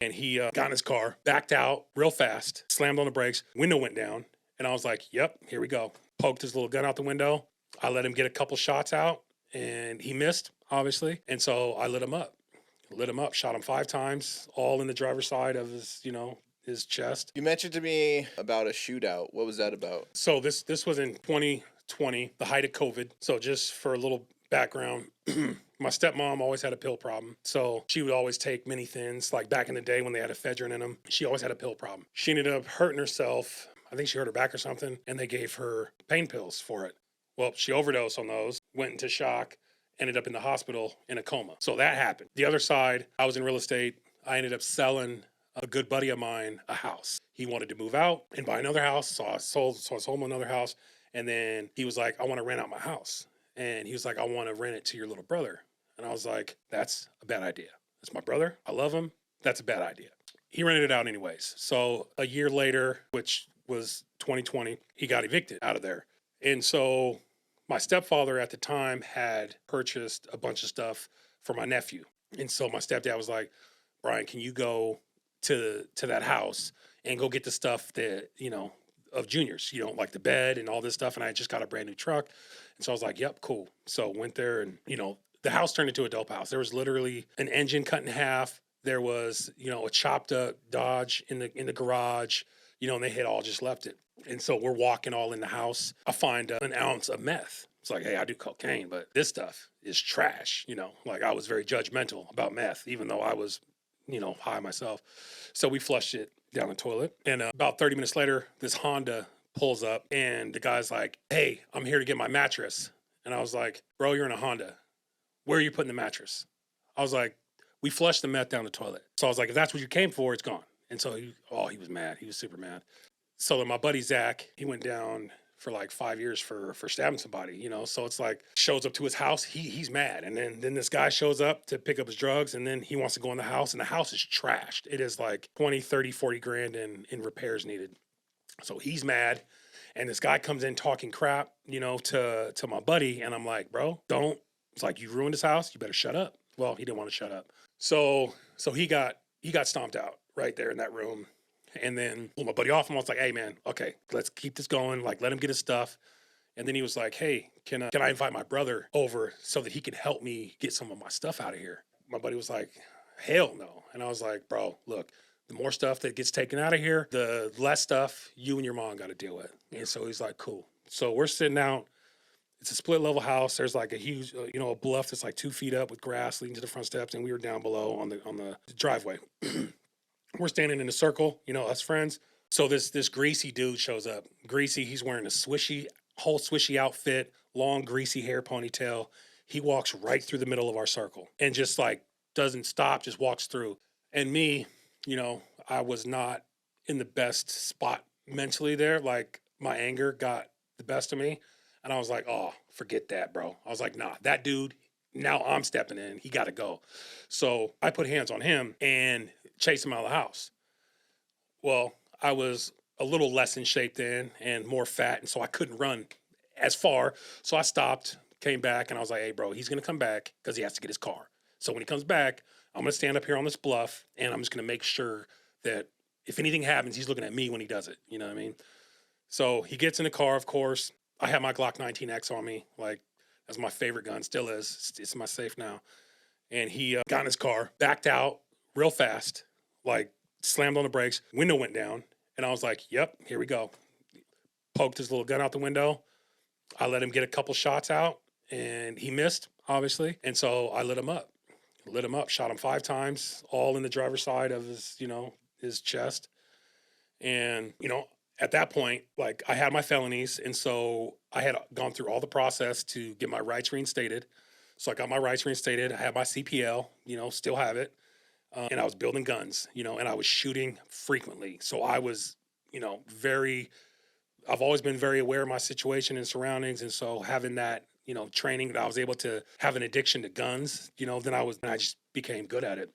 And he got in his car, backed out real fast, slammed on the brakes, window went down. And I was like, yep, here we go. Poked his little gun out the window. I let him get a couple shots out and he missed, obviously. And so I lit him up. Shot him 5 times, all in the driver's side of his, his chest. You mentioned to me about a shootout. What was that about? So this was in 2020, the height of COVID. So just for a little background, my stepmom always had a pill problem. So she would always take mini thins, like back in the day when they had ephedrine in them. She always had a pill problem. She ended up hurting herself. I think she hurt her back or something, and they gave her pain pills for it. Well, she overdosed on those, went into shock, ended up in the hospital in a coma. So that happened. The other side, I was in real estate. I ended up selling a good buddy of mine a house. He wanted to move out and buy another house. So I sold him another house. And then he was like, I want to rent out my house. And he was like, I want to rent it to your little brother. And I was like, that's a bad idea. That's my brother. I love him. That's a bad idea. He rented it out anyways. So a year later, which was 2020, he got evicted out of there. And so my stepfather at the time had purchased a bunch of stuff for my nephew. And so my stepdad was like, Brian, can you go to that house and go get the stuff that, of Junior's, like the bed and all this stuff. And I just got a brand new truck. And so I was like, yep, cool. So went there and, the house turned into a dope house. There was literally an engine cut in half. There was, a chopped up Dodge in the garage, and they had all just left it. And so we're walking all in the house. I find an ounce of meth. It's like, hey, I do cocaine, but this stuff is trash. Like I was very judgmental about meth, even though I was, high myself. So we flushed it down the toilet. And about 30 minutes later, this Honda pulls up and the guy's like, hey, I'm here to get my mattress. And I was like, bro, you're in a Honda. Where are you putting the mattress? I was like, we flushed the meth down the toilet. So I was like, if that's what you came for, it's gone. And so he was mad. He was super mad. So then my buddy Zach, he went down for like 5 years for stabbing somebody, So it's like shows up to his house. He's mad. And then this guy shows up to pick up his drugs and then he wants to go in the house and the house is trashed. It is like 20, 30, 40 grand in repairs needed. So he's mad. And this guy comes in talking crap, to my buddy. And I'm like, bro, don't. It's like, you ruined his house. You better shut up. Well, he didn't want to shut up. So he got stomped out right there in that room. And then pulled my buddy off and I was like, hey man, okay, let's keep this going. Like, let him get his stuff. And then he was like, hey, can I invite my brother over so that he can help me get some of my stuff out of here? My buddy was like, hell no. And I was like, bro, look, the more stuff that gets taken out of here, the less stuff you and your mom got to deal with. And so he's like, cool. So we're sitting out. It's a split level house. There's like a huge, a bluff that's like 2 feet up with grass leading to the front steps. And we were down below on the driveway. We're standing in a circle, us friends. So this greasy dude shows up. Greasy, he's wearing a whole swishy outfit, long greasy hair ponytail. He walks right through the middle of our circle and just like doesn't stop, just walks through. And me, I was not in the best spot mentally there. Like my anger got the best of me. And I was like, oh, forget that, bro. I was like, nah, that dude, now I'm stepping in. He got to go. So I put hands on him and chased him out of the house. Well, I was a little less in shape then and more fat. And so I couldn't run as far. So I stopped, came back, and I was like, hey, bro, he's going to come back because he has to get his car. So when he comes back, I'm going to stand up here on this bluff and I'm just going to make sure that if anything happens, he's looking at me when he does it. You know what I mean? So he gets in the car, of course. I have my Glock 19X on me. Like, that's my favorite gun, still is. It's my safe now. And he got in his car, backed out real fast, like slammed on the brakes, window went down. And I was like, yep, here we go. Poked his little gun out the window. I let him get a couple shots out and he missed, obviously. And so I lit him up, shot him 5 times, all in the driver's side of his, his chest. And, at that point, like I had my felonies. And so I had gone through all the process to get my rights reinstated. So I got my rights reinstated. I had my CPL, still have it. And I was building guns, and I was shooting frequently. So I was, I've always been very aware of my situation and surroundings. And so having that, training that I was able to have an addiction to guns, then I just became good at it.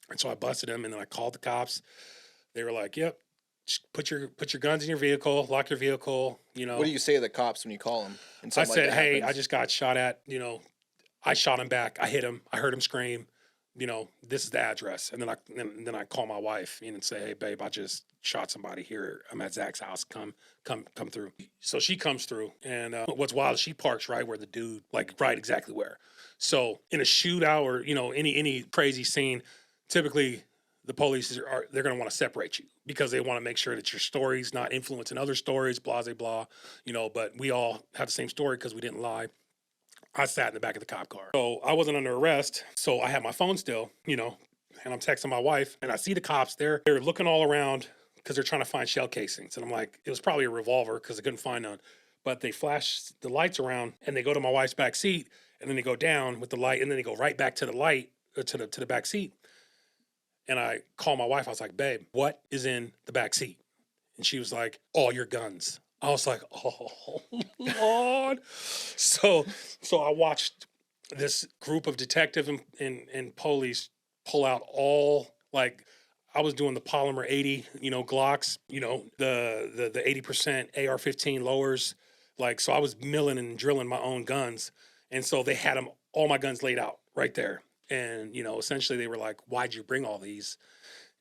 And so I busted him and then I called the cops. They were like, yep, just put your guns in your vehicle, lock your vehicle, What do you say to the cops when you call them? I said, hey, I just got shot at, I shot him back. I hit him. I heard him scream. this is the address. And then I call my wife and say, hey, babe, I just shot somebody here. I'm at Zach's house. Come through. So she comes through. And what's wild is she parks right where the dude, like right exactly where. So in a shootout or, any crazy scene, typically the police they're going to want to separate you because they want to make sure that your story's not influencing other stories, blah, blah, blah, but we all have the same story because we didn't lie. I sat in the back of the cop car. So I wasn't under arrest. So I had my phone still, and I'm texting my wife and I see the cops there. They're looking all around because they're trying to find shell casings. And I'm like, it was probably a revolver because I couldn't find none. But they flash the lights around and they go to my wife's back seat and then they go down with the light and then they go right back to the light to the back seat. And I call my wife. I was like, babe, what is in the back seat? And she was like, all your guns. I was like, oh, Lord. So I watched this group of detectives and police pull out all, like, I was doing the polymer 80, Glocks, the 80% AR-15 lowers. Like, so I was milling and drilling my own guns. And so they had all my guns laid out right there. And, essentially they were like, why'd you bring all these?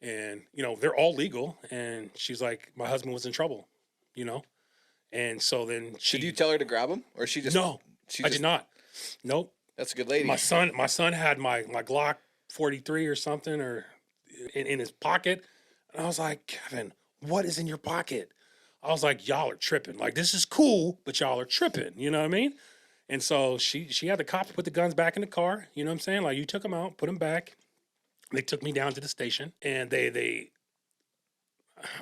And, they're all legal. And she's like, my husband was in trouble, And so then Did you tell her to grab them, or she just? No, I did not. Nope. That's a good lady. My son had my Glock 43 or something or in his pocket. And I was like, Kevin, what is in your pocket? I was like, y'all are tripping. Like, this is cool, but y'all are tripping. You know what I mean? And so she had the cops put the guns back in the car. You know what I'm saying? Like, you took them out, put them back. They took me down to the station, and I'm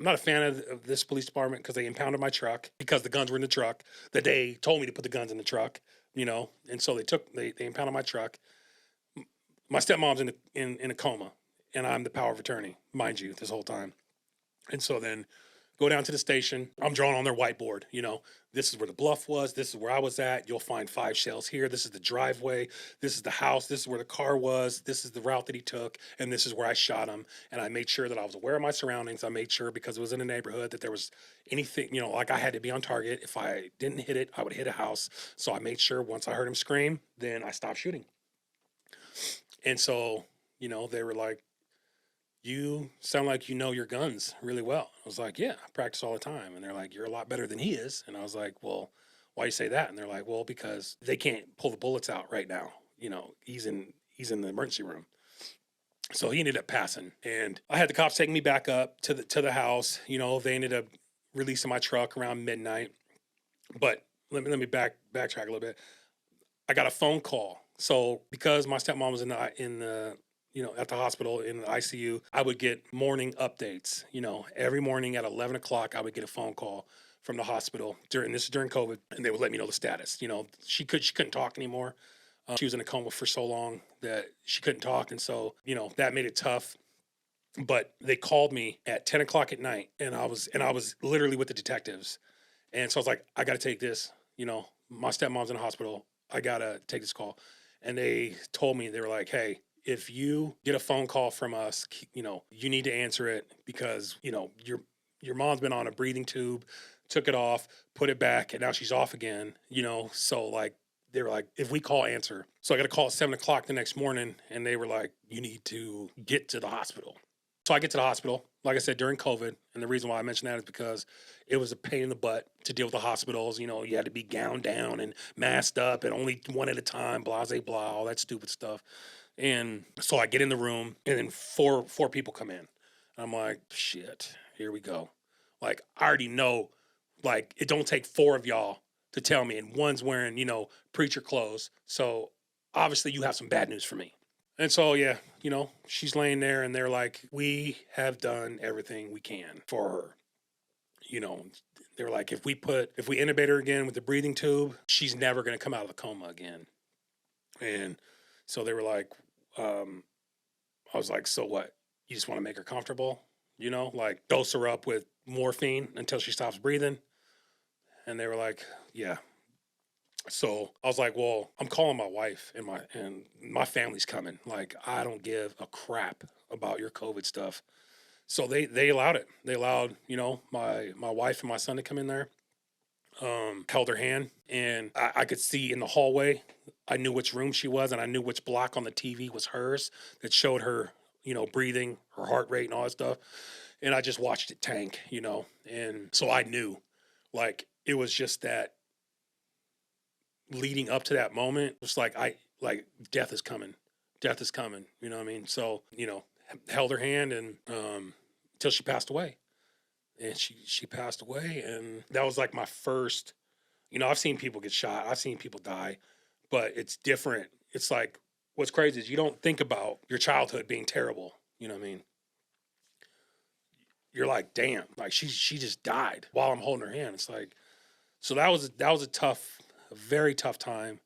not a fan of this police department because they impounded my truck because the guns were in the truck. That they told me to put the guns in the truck, and so they impounded my truck. My stepmom's in a coma, and I'm the power of attorney, mind you, this whole time. And so then go down to the station. I'm drawing on their whiteboard, this is where the bluff was. This is where I was at. You'll find 5 shells here. This is the driveway. This is the house. This is where the car was. This is the route that he took. And this is where I shot him. And I made sure that I was aware of my surroundings. I made sure because it was in a neighborhood that there was anything, like I had to be on target. If I didn't hit it, I would hit a house. So I made sure once I heard him scream, then I stopped shooting. And so, they were like, you sound like you know your guns really well. I was like, yeah, I practice all the time. And they're like, you're a lot better than he is. And I was like, well, why you say that? And they're like, well, because they can't pull the bullets out right now. He's in the emergency room. So he ended up passing. And I had the cops taking me back up to the house. They ended up releasing my truck around midnight. But let me backtrack a little bit. I got a phone call. So because my stepmom was in the at the hospital in the ICU, I would get morning updates. Every morning at 11 o'clock, I would get a phone call from the hospital during COVID, and they would let me know the status. She couldn't talk anymore. She was in a coma for so long that she couldn't talk, and so that made it tough. But they called me at 10 o'clock at night, and I was literally with the detectives, and so I was like, I got to take this. My stepmom's in the hospital. I got to take this call, and they told me, they were like, hey, if you get a phone call from us, you need to answer it because, your mom's been on a breathing tube, took it off, put it back, and now she's off again, so like, they were like, if we call, answer. So I got a call at 7 o'clock the next morning and they were like, you need to get to the hospital. So I get to the hospital, like I said, during COVID. And the reason why I mention that is because it was a pain in the butt to deal with the hospitals. You had to be gowned down and masked up and only one at a time, blah, blah, blah, all that stupid stuff. And so I get in the room and then four people come in. I'm like, shit, here we go. Like, I already know, like, it don't take 4 of y'all to tell me. And one's wearing, preacher clothes. So obviously you have some bad news for me. And so, yeah, she's laying there and they're like, we have done everything we can for her. They're like, if we intubate her again with the breathing tube, she's never going to come out of the coma again. And so they were like, I was like, so what? You just want to make her comfortable? Like dose her up with morphine until she stops breathing? And they were like, yeah. So I was like, well, I'm calling my wife and my family's coming. Like, I don't give a crap about your COVID stuff. So they allowed it. They allowed, my wife and my son to come in there. held her hand, and I could see in the hallway. I knew which room she was, and I knew which block on the TV was hers that showed her, breathing, her heart rate, and all that stuff. And I just watched it tank, and so I knew, like, it was just that leading up to that moment, it's like death is coming, death is coming. You know what I mean? So held her hand and till she passed away, and she passed away, and that was like my first. I've seen people get shot, I've seen people die, but it's different. It's like what's crazy is you don't think about your childhood being terrible. You know what I mean? You're like, damn, like she just died while I'm holding her hand. It's like, so that was a very tough time.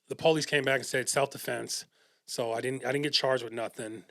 The police came back and said self defense, so I didn't get charged with nothing.